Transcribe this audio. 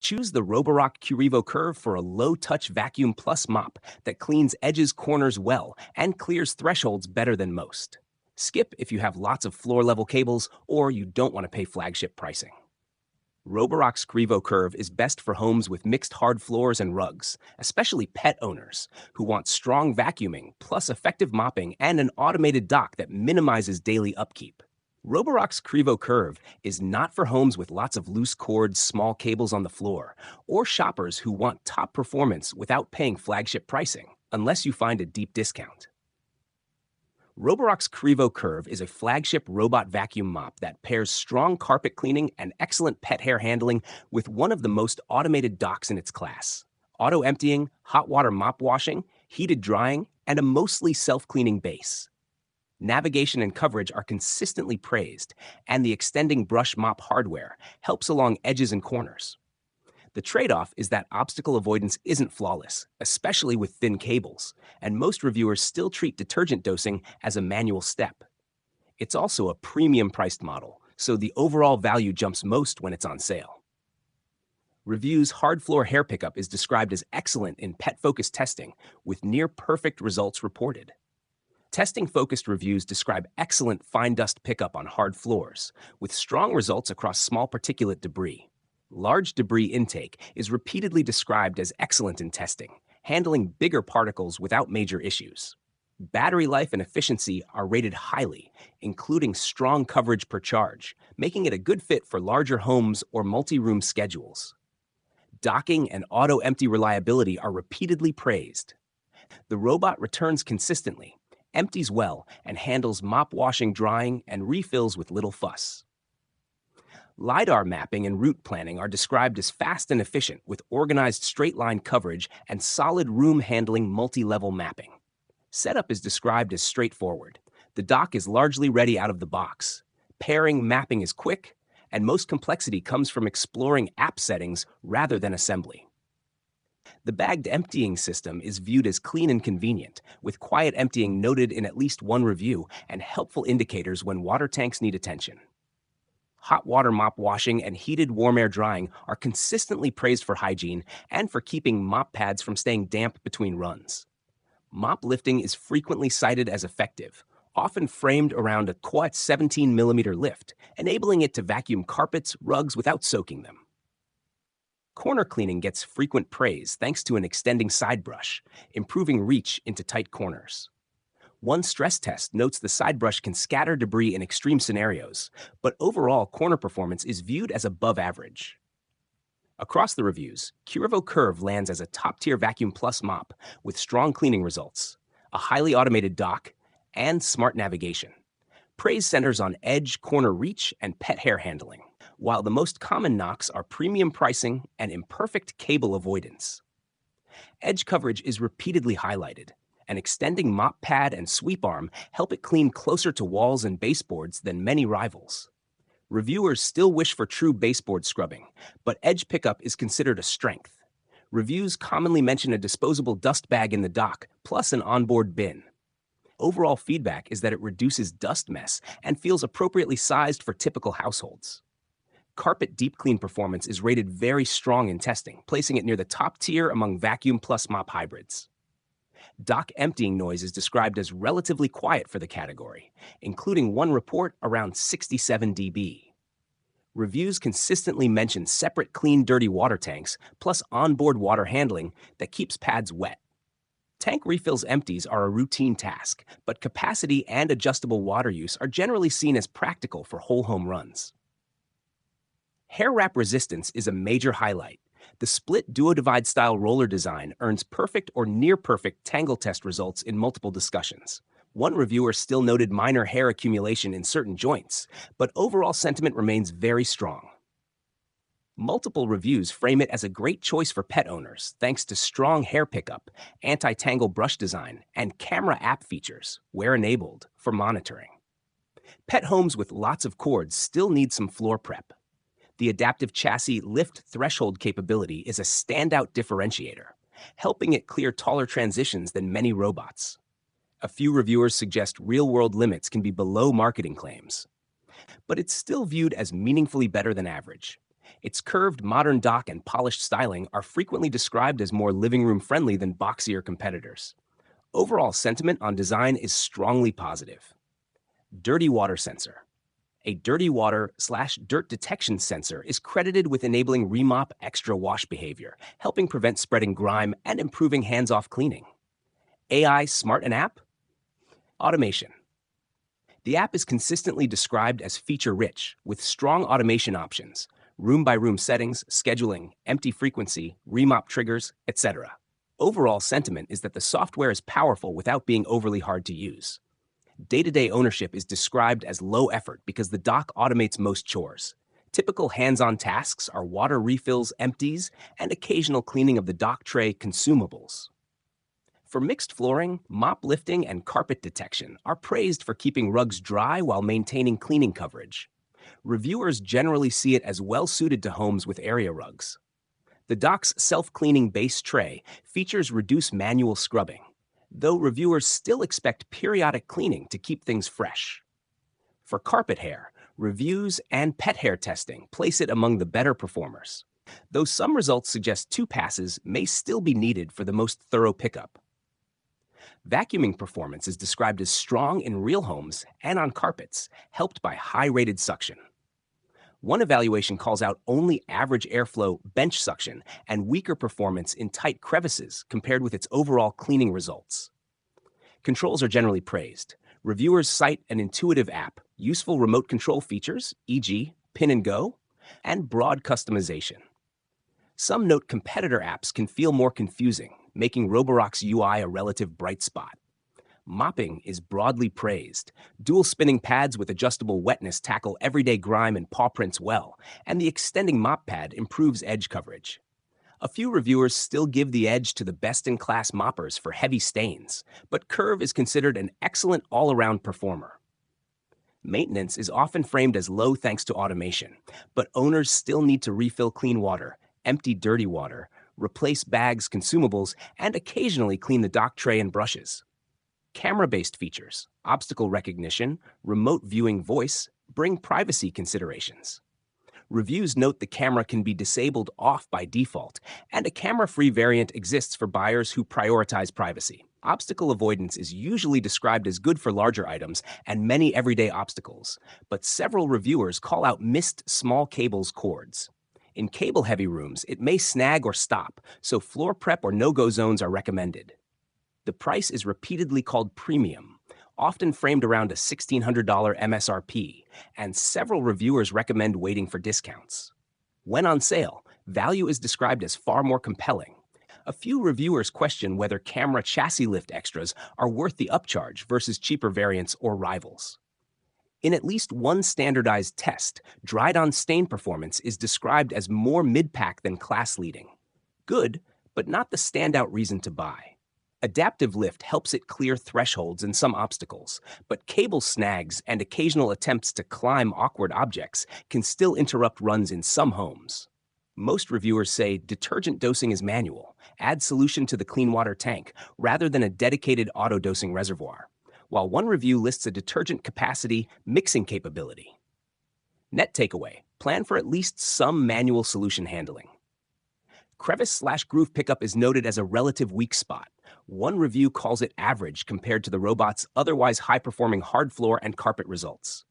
Choose the Roborock Qrevo Curv for a low-touch vacuum plus mop that cleans edges, corners well and clears thresholds better than most. Skip if you have lots of floor-level cables or you don't want to pay flagship pricing. Roborock Qrevo Curv is best for homes with mixed hard floors and rugs, especially pet owners who want strong vacuuming plus effective mopping and an automated dock that minimizes daily upkeep. Roborock's Qrevo Curv is not for homes with lots of loose cords, small cables on the floor, or shoppers who want top performance without paying flagship pricing, unless you find a deep discount. Roborock's Qrevo Curv is a flagship robot vacuum mop that pairs strong carpet cleaning and excellent pet hair handling with one of the most automated docks in its class. Auto emptying, hot water mop washing, heated drying, and a mostly self-cleaning base. Navigation and coverage are consistently praised, and the extending brush mop hardware helps along edges and corners. The trade-off is that obstacle avoidance isn't flawless, especially with thin cables, and most reviewers still treat detergent dosing as a manual step. It's also a premium-priced model, so the overall value jumps most when it's on sale. Review's hard floor hair pickup is described as excellent in pet-focused testing, with near-perfect results reported. Testing-focused reviews describe excellent fine dust pickup on hard floors, with strong results across small particulate debris. Large debris intake is repeatedly described as excellent in testing, handling bigger particles without major issues. Battery life and efficiency are rated highly, including strong coverage per charge, making it a good fit for larger homes or multi-room schedules. Docking and auto-empty reliability are repeatedly praised. The robot returns consistently, empties well, and handles mop washing, drying, and refills with little fuss. LiDAR mapping and route planning are described as fast and efficient with organized straight-line coverage and solid room handling multi-level mapping. Setup is described as straightforward. The dock is largely ready out of the box. Pairing mapping is quick, and most complexity comes from exploring app settings rather than assembly. The bagged emptying system is viewed as clean and convenient, with quiet emptying noted in at least one review and helpful indicators when water tanks need attention. Hot water mop washing and heated warm air drying are consistently praised for hygiene and for keeping mop pads from staying damp between runs. Mop lifting is frequently cited as effective, often framed around a quiet 17mm lift, enabling it to vacuum carpets, rugs without soaking them. Corner cleaning gets frequent praise thanks to an extending side brush, improving reach into tight corners. One stress test notes the side brush can scatter debris in extreme scenarios, but overall corner performance is viewed as above average. Across the reviews, Qrevo Curv lands as a top-tier Vacuum Plus mop with strong cleaning results, a highly automated dock, and smart navigation. Praise centers on edge, corner reach, and pet hair handling, while the most common knocks are premium pricing and imperfect cable avoidance. Edge coverage is repeatedly highlighted. An extending mop pad and sweep arm help it clean closer to walls and baseboards than many rivals. Reviewers still wish for true baseboard scrubbing, but edge pickup is considered a strength. Reviews commonly mention a disposable dust bag in the dock, plus an onboard bin. Overall feedback is that it reduces dust mess and feels appropriately sized for typical households. Carpet deep clean performance is rated very strong in testing, placing it near the top tier among Vacuum Plus mop hybrids. Dock emptying noise is described as relatively quiet for the category, including one report around 67 dB. Reviews consistently mention separate clean dirty water tanks plus onboard water handling that keeps pads wet. Tank refills empties are a routine task, but capacity and adjustable water use are generally seen as practical for whole home runs. Hair wrap resistance is a major highlight. The split duodivide style roller design earns perfect or near perfect tangle test results in multiple discussions. One reviewer still noted minor hair accumulation in certain joints, but overall sentiment remains very strong. Multiple reviews frame it as a great choice for pet owners thanks to strong hair pickup, anti-tangle brush design, and camera app features, where enabled, for monitoring. Pet homes with lots of cords still need some floor prep. The adaptive chassis lift threshold capability is a standout differentiator, helping it clear taller transitions than many robots. A few reviewers suggest real-world limits can be below marketing claims, but it's still viewed as meaningfully better than average. Its curved, modern dock and polished styling are frequently described as more living room friendly than boxier competitors. Overall sentiment on design is strongly positive. Dirty water sensor. A dirty water/dirt detection sensor is credited with enabling remop extra wash behavior, helping prevent spreading grime and improving hands-off cleaning. AI smart and app? Automation. The app is consistently described as feature-rich, with strong automation options, room-by-room settings, scheduling, empty frequency, remop triggers, etc. Overall sentiment is that the software is powerful without being overly hard to use. Day-to-day ownership is described as low effort because the dock automates most chores. Typical hands-on tasks are water refills, empties, and occasional cleaning of the dock tray consumables. For mixed flooring, mop lifting and carpet detection are praised for keeping rugs dry while maintaining cleaning coverage. Reviewers generally see it as well-suited to homes with area rugs. The dock's self-cleaning base tray features reduced manual scrubbing, though reviewers still expect periodic cleaning to keep things fresh. For carpet hair, reviews and pet hair testing place it among the better performers, though some results suggest 2 passes may still be needed for the most thorough pickup. Vacuuming performance is described as strong in real homes and on carpets, helped by high-rated suction. One evaluation calls out only average airflow bench suction and weaker performance in tight crevices compared with its overall cleaning results. Controls are generally praised. Reviewers cite an intuitive app, useful remote control features, e.g., pin and go, and broad customization. Some note competitor apps can feel more confusing, making Roborock's UI a relative bright spot. Mopping is broadly praised. Dual spinning pads with adjustable wetness tackle everyday grime and paw prints well, and the extending mop pad improves edge coverage. A few reviewers still give the edge to the best-in-class moppers for heavy stains, but Curv is considered an excellent all-around performer. Maintenance is often framed as low thanks to automation, but owners still need to refill clean water, empty dirty water, replace bags, consumables, and occasionally clean the dock tray and brushes. Camera-based features, obstacle recognition, remote viewing voice, bring privacy considerations. Reviews note the camera can be disabled off by default, and a camera-free variant exists for buyers who prioritize privacy. Obstacle avoidance is usually described as good for larger items and many everyday obstacles, but several reviewers call out missed small cables cords. In cable-heavy rooms, it may snag or stop, so floor prep or no-go zones are recommended. The price is repeatedly called premium, often framed around a $1,600 MSRP, and several reviewers recommend waiting for discounts. When on sale, value is described as far more compelling. A few reviewers question whether camera chassis lift extras are worth the upcharge versus cheaper variants or rivals. In at least one standardized test, dried-on stain performance is described as more mid-pack than class-leading. Good, but not the standout reason to buy. Adaptive lift helps it clear thresholds and some obstacles, but cable snags and occasional attempts to climb awkward objects can still interrupt runs in some homes. Most reviewers say detergent dosing is manual, add solution to the clean water tank, rather than a dedicated auto-dosing reservoir, while one review lists a detergent capacity mixing capability. Net takeaway, plan for at least some manual solution handling. Crevice/groove pickup is noted as a relative weak spot. One review calls it average compared to the robot's otherwise high-performing hard floor and carpet results.